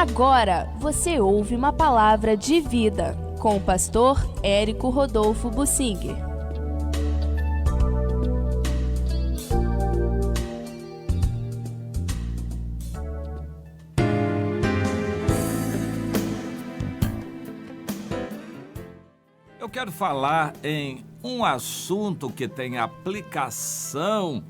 Agora você ouve uma palavra de vida com o pastor Érico Rodolfo Bussinger. Eu quero falar em um assunto que tem aplicação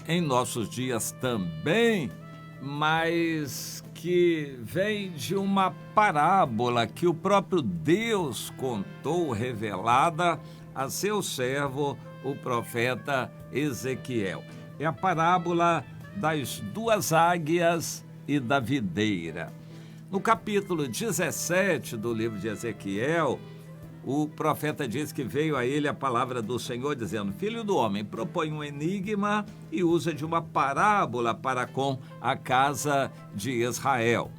em nossos dias também, mas que vem de uma parábola que o próprio Deus contou, revelada a seu servo, o profeta Ezequiel. É a parábola das duas águias e da videira. No capítulo 17 do livro de Ezequiel, o profeta diz que veio a ele a palavra do Senhor, dizendo: Filho do homem, propõe um enigma e usa de uma parábola para com a casa de Israel.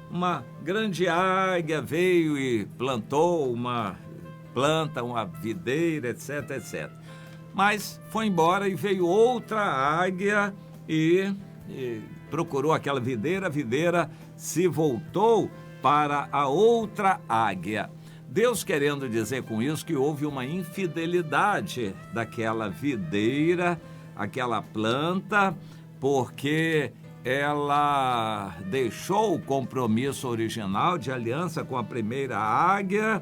Uma grande águia veio e plantou uma videira, etc, etc. Mas foi embora e veio outra águia e procurou aquela videira, a videira se voltou para a outra águia. Deus querendo dizer com isso que houve uma infidelidade daquela videira, aquela planta, porque ela deixou o compromisso original de aliança com a primeira águia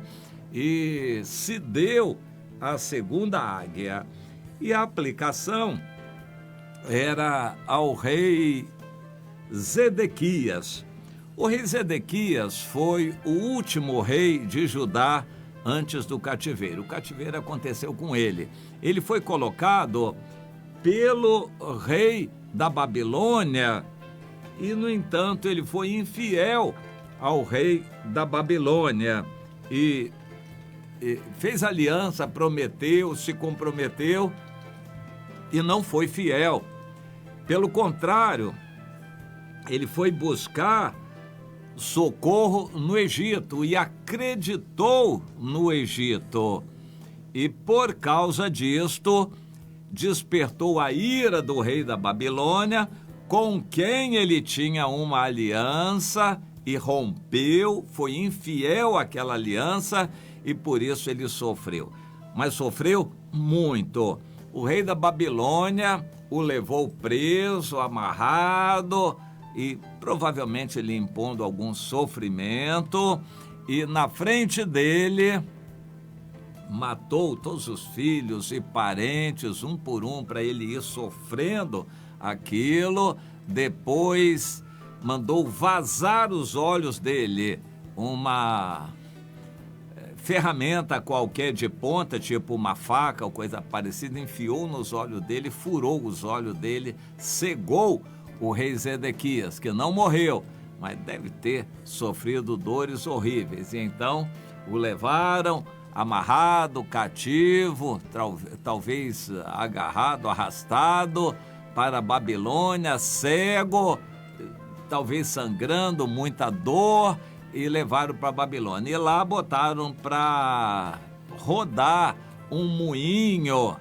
e se deu à segunda águia. E a aplicação era ao rei Zedequias. O rei Zedequias foi o último rei de Judá antes do cativeiro. O cativeiro aconteceu com ele. Ele foi colocado pelo rei da Babilônia e, no entanto, ele foi infiel ao rei da Babilônia e fez aliança, prometeu, se comprometeu e não foi fiel. Pelo contrário, ele foi buscar socorro no Egito e acreditou no Egito. E por causa disto, despertou a ira do rei da Babilônia, com quem ele tinha uma aliança e rompeu, foi infiel àquela aliança e por isso ele sofreu. Mas sofreu muito. O rei da Babilônia o levou preso, amarrado, e provavelmente lhe impondo algum sofrimento, e na frente dele matou todos os filhos e parentes, um por um, para ele ir sofrendo aquilo. Depois mandou vazar os olhos dele, uma ferramenta qualquer de ponta, tipo uma faca ou coisa parecida, enfiou nos olhos dele, furou os olhos dele, cegou o rei Zedequias, que não morreu, mas deve ter sofrido dores horríveis. E então o levaram amarrado, cativo, talvez agarrado, arrastado para a Babilônia, cego, talvez sangrando, muita dor, e levaram para a Babilônia. E lá botaram para rodar um moinho.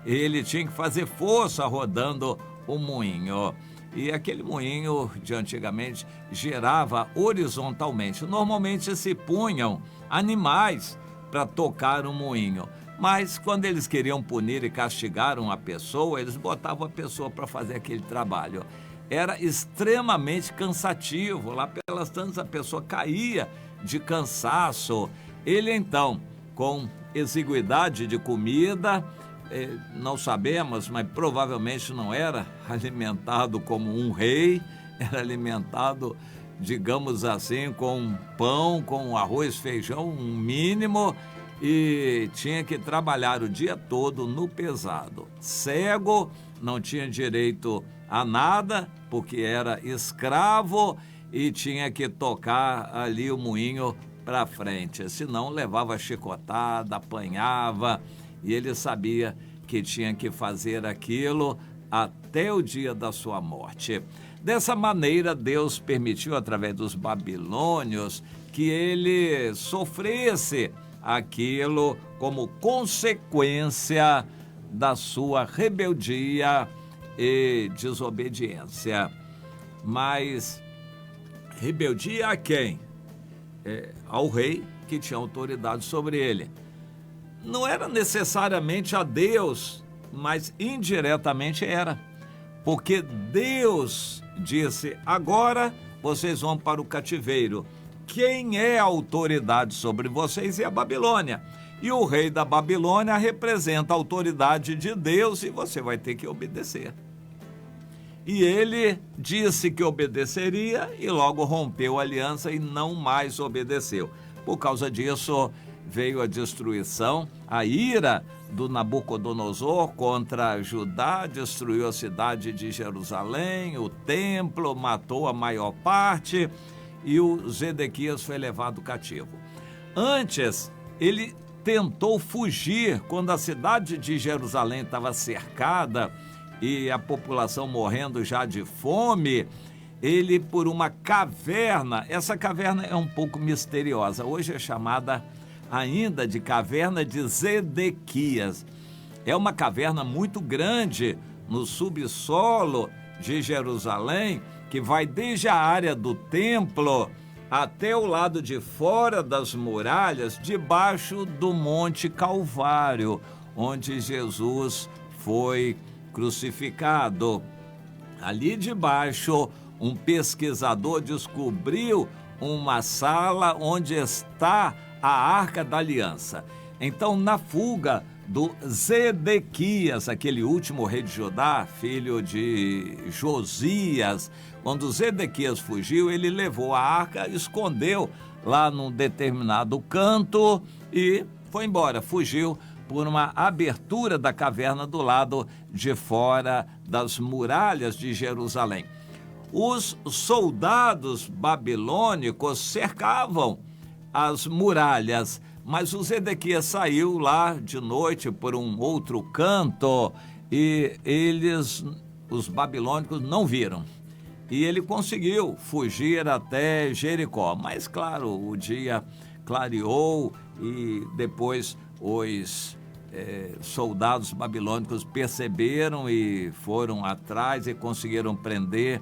Ele tinha que fazer força rodando o moinho. E aquele moinho de antigamente girava horizontalmente. Normalmente se punham animais para tocar o moinho. Mas quando eles queriam punir e castigar uma pessoa, eles botavam a pessoa para fazer aquele trabalho. Era extremamente cansativo. Lá pelas tantas a pessoa caía de cansaço. Ele então, com exiguidade de comida, não sabemos, mas provavelmente não era alimentado como um rei, era alimentado, digamos assim, com pão, com arroz, feijão, um mínimo, e tinha que trabalhar o dia todo no pesado. Cego, não tinha direito a nada, porque era escravo e tinha que tocar ali o moinho para frente, senão levava chicotada, apanhava, e ele sabia que tinha que fazer aquilo até o dia da sua morte. Dessa maneira, Deus permitiu, através dos babilônios, que ele sofresse aquilo como consequência da sua rebeldia e desobediência. Mas Rebeldia a quem? Ao rei que tinha autoridade sobre ele. Não era necessariamente a Deus, mas indiretamente era. Porque Deus disse, agora vocês vão para o cativeiro. Quem é a autoridade sobre vocês é a Babilônia. E o rei da Babilônia representa a autoridade de Deus e você vai ter que obedecer. E ele disse que obedeceria e logo rompeu a aliança e não mais obedeceu. Por causa disso, veio a destruição, a ira do Nabucodonosor contra Judá, destruiu a cidade de Jerusalém, o templo, matou a maior parte e o Zedequias foi levado cativo. Antes, ele tentou fugir quando a cidade de Jerusalém estava cercada e a população morrendo já de fome. Ele, por uma caverna, essa caverna é um pouco misteriosa, hoje é chamada ainda de caverna de Zedequias. É uma caverna muito grande no subsolo de Jerusalém, que vai desde a área do templo até o lado de fora das muralhas, debaixo do Monte Calvário, onde Jesus foi crucificado. Ali debaixo, um pesquisador descobriu uma sala onde está a Arca da Aliança. Então, na fuga do Zedequias, aquele último rei de Judá, filho de Josias, quando Zedequias fugiu, ele levou a arca, escondeu lá num determinado canto e foi embora, fugiu por uma abertura da caverna do lado de fora das muralhas de Jerusalém. Os soldados babilônicos cercavam as muralhas, mas o Zedequias saiu lá de noite por um outro canto e os babilônicos, não viram. E ele conseguiu fugir até Jericó. Mas, claro, o dia clareou e depois os soldados babilônicos perceberam e foram atrás e conseguiram prender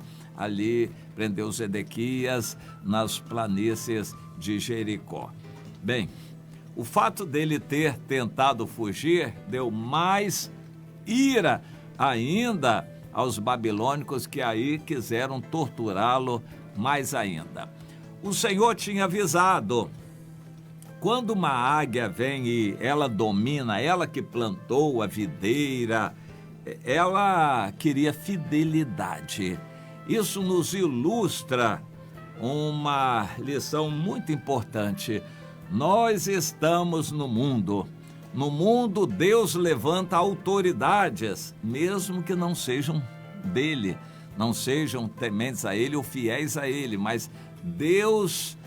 o Zedequias nas planícies de Jericó. Bem, o fato dele ter tentado fugir deu mais ira ainda aos babilônicos, que aí quiseram torturá-lo mais ainda. O Senhor tinha avisado: quando uma águia vem e ela domina, ela que plantou a videira, ela queria fidelidade. Isso nos ilustra uma lição muito importante. Nós estamos no mundo. No mundo, Deus levanta autoridades, mesmo que não sejam dele, não sejam tementes a ele ou fiéis a ele, mas Deus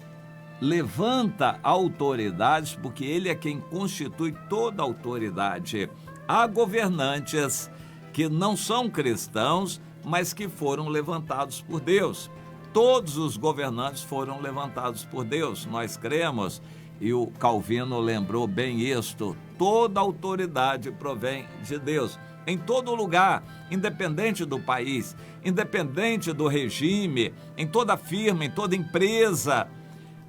levanta autoridades porque ele é quem constitui toda a autoridade. Há governantes que não são cristãos, mas que foram levantados por Deus. Todos os governantes foram levantados por Deus, nós cremos. E o Calvino lembrou bem isto: toda autoridade provém de Deus, em todo lugar, independente do país, independente do regime, em toda firma, em toda empresa,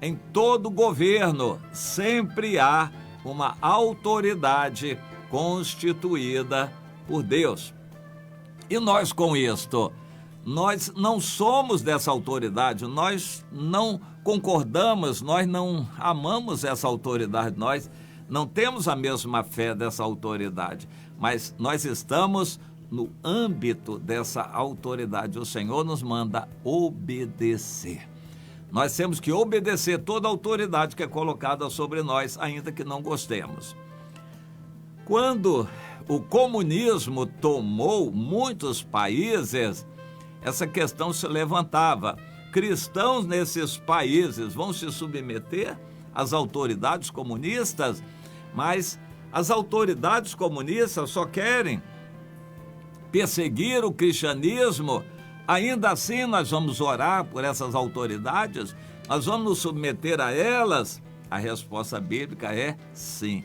em todo governo, sempre há uma autoridade constituída por Deus. E nós com isto, nós não somos dessa autoridade, nós não concordamos, nós não amamos essa autoridade, nós não temos a mesma fé dessa autoridade, mas nós estamos no âmbito dessa autoridade. O Senhor nos manda obedecer. Nós temos que obedecer toda a autoridade que é colocada sobre nós, ainda que não gostemos. Quando o comunismo tomou muitos países, essa questão se levantava: cristãos nesses países vão se submeter às autoridades comunistas? Mas as autoridades comunistas só querem perseguir o cristianismo. Ainda assim, nós vamos orar por essas autoridades? Nós vamos nos submeter a elas? A resposta bíblica é sim.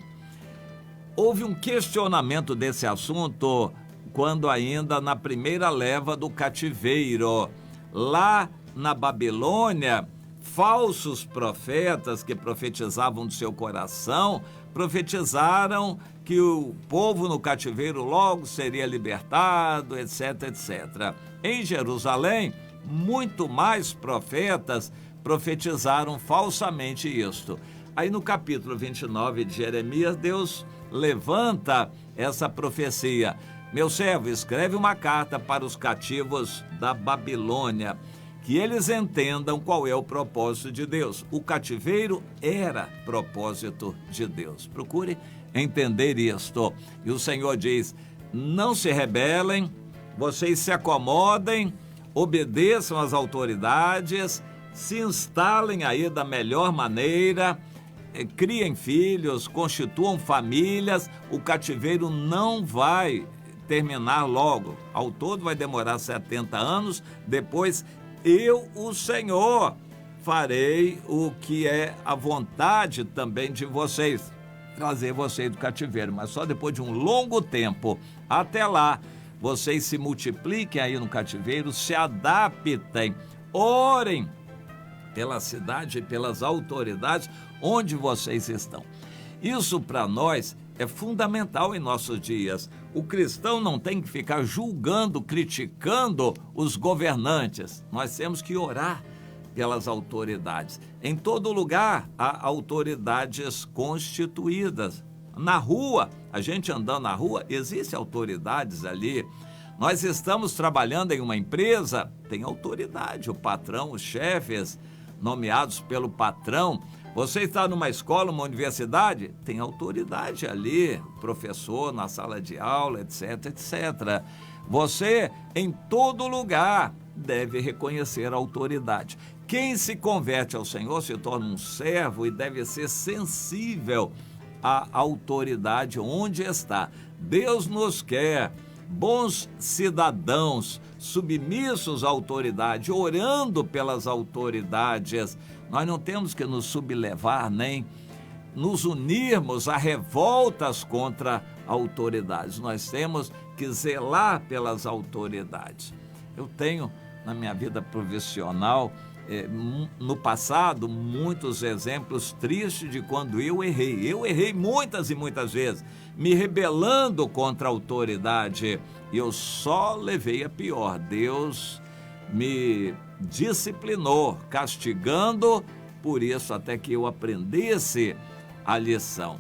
Houve um questionamento desse assunto quando ainda na primeira leva do cativeiro. Lá na Babilônia, falsos profetas que profetizavam do seu coração, profetizaram que o povo no cativeiro logo seria libertado, etc, etc. Em Jerusalém, muito mais profetas profetizaram falsamente isto. Aí no capítulo 29 de Jeremias, Deus levanta essa profecia. Meu servo, escreve uma carta para os cativos da Babilônia, que eles entendam qual é o propósito de Deus. O cativeiro era propósito de Deus. Procure entender isto. E o Senhor diz, não se rebelem, vocês se acomodem, obedeçam às autoridades, se instalem aí da melhor maneira, criem filhos, constituam famílias, o cativeiro não vai terminar logo. Ao todo vai demorar 70 anos, depois eu, o Senhor, farei o que é a vontade também de vocês, trazer vocês do cativeiro, mas só depois de um longo tempo. Até lá, vocês se multipliquem aí no cativeiro, se adaptem, orem pela cidade e pelas autoridades onde vocês estão. Isso para nós é fundamental em nossos dias. O cristão não tem que ficar julgando, criticando os governantes. Nós temos que orar pelas autoridades. Em todo lugar há autoridades constituídas. Na rua, a gente andando na rua, existem autoridades ali. Nós estamos trabalhando em uma empresa, tem autoridade, o patrão, os chefes nomeados pelo patrão. Você está numa escola, uma universidade, tem autoridade ali, professor na sala de aula, etc, etc. Você, em todo lugar, deve reconhecer a autoridade. Quem se converte ao Senhor se torna um servo e deve ser sensível à autoridade onde está. Deus nos quer bons cidadãos, submissos à autoridade, orando pelas autoridades. Nós não temos que nos sublevar nem nos unirmos a revoltas contra autoridades. Nós temos que zelar pelas autoridades. Eu tenho, na minha vida profissional, no passado, muitos exemplos tristes de quando eu errei. Eu errei muitas e muitas vezes, me rebelando contra a autoridade. E eu só levei a pior. Deus me disciplinou, castigando por isso, até que eu aprendesse a lição.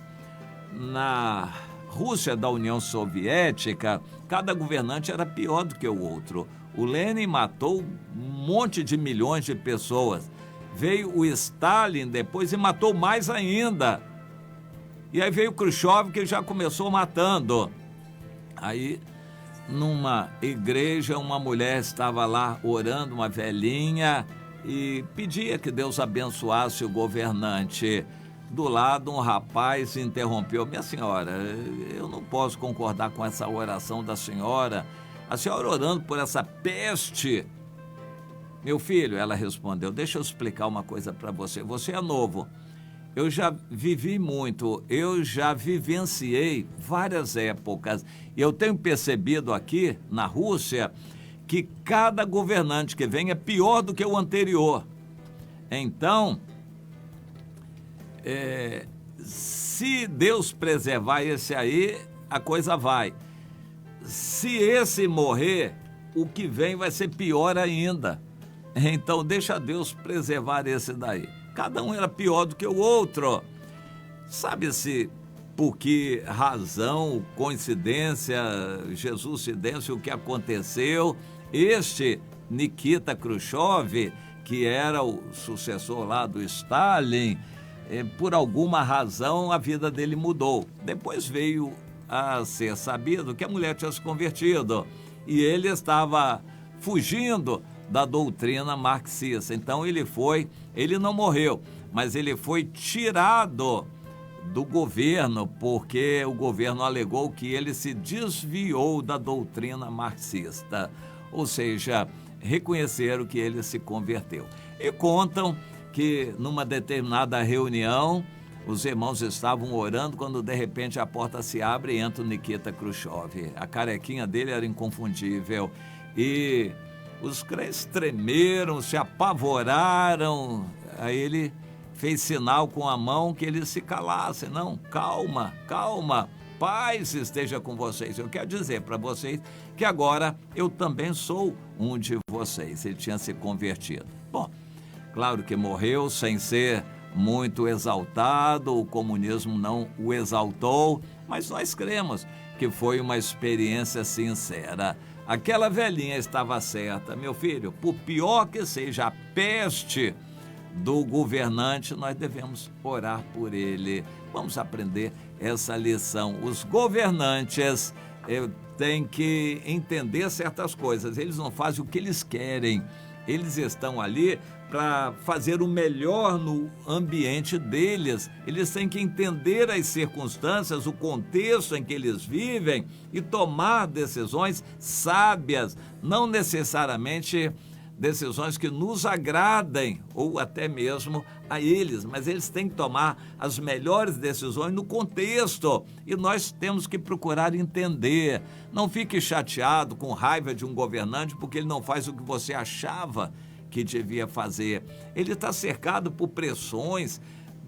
Na Rússia da União Soviética, cada governante era pior do que o outro. O Lenin matou um monte de milhões de pessoas. Veio o Stalin depois e matou mais ainda. E aí veio o Khrushchev, que já começou matando. Aí, numa igreja, uma mulher estava lá orando, uma velhinha, e pedia que Deus abençoasse o governante. Do lado, um rapaz interrompeu: minha senhora, eu não posso concordar com essa oração da senhora. A senhora orando por essa peste. Meu filho, ela respondeu, deixa eu explicar uma coisa para você. Você é novo. Eu já vivi muito, eu já vivenciei várias épocas. E eu tenho percebido aqui, na Rússia, que cada governante que vem é pior do que o anterior. Então, se Deus preservar esse aí, a coisa vai. Se esse morrer, o que vem vai ser pior ainda. Então, deixa Deus preservar esse daí. Cada um era pior do que o outro. Sabe-se por que razão, coincidência, Jesuscidência, o que aconteceu? Este Nikita Khrushchev, que era o sucessor lá do Stalin, por alguma razão a vida dele mudou. Depois veio a ser sabido que a mulher tinha se convertido e ele estava fugindo da doutrina marxista. Então ele não morreu, mas ele foi tirado do governo porque o governo alegou que ele se desviou da doutrina marxista, ou seja, reconheceram que ele se converteu. E contam que numa determinada reunião os irmãos estavam orando quando de repente a porta se abre e entra o Nikita Khrushchev. A carequinha dele era inconfundível e Os crentes tremeram, se apavoraram. Aí ele fez sinal com a mão que eles se calassem. Não, calma, calma, paz esteja com vocês. Eu quero dizer para vocês que agora eu também sou um de vocês. Ele tinha se convertido. Bom, claro que morreu sem ser muito exaltado, o comunismo não o exaltou, mas nós cremos que foi uma experiência sincera. Aquela velhinha estava certa, meu filho, por pior que seja a peste do governante, nós devemos orar por ele. Vamos aprender essa lição. Os governantes têm que entender certas coisas, eles não fazem o que eles querem, eles estão ali para fazer o melhor no ambiente deles. Eles têm que entender as circunstâncias, o contexto em que eles vivem e tomar decisões sábias, não necessariamente decisões que nos agradem ou até mesmo a eles, mas eles têm que tomar as melhores decisões no contexto e nós temos que procurar entender. Não fique chateado, com raiva de um governante porque ele não faz o que você achava que devia fazer. Ele está cercado por pressões,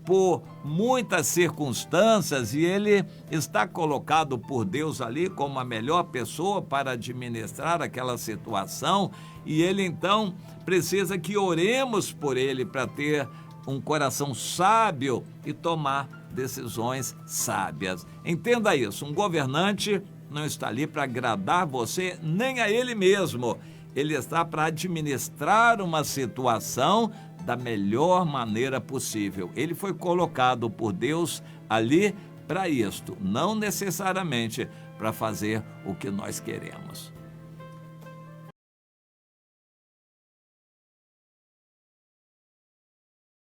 por muitas circunstâncias e ele está colocado por Deus ali como a melhor pessoa para administrar aquela situação e ele então precisa que oremos por ele para ter um coração sábio e tomar decisões sábias. Entenda isso, um governante não está ali para agradar você nem a ele mesmo. Ele está para administrar uma situação da melhor maneira possível. Ele foi colocado por Deus ali para isto, não necessariamente para fazer o que nós queremos.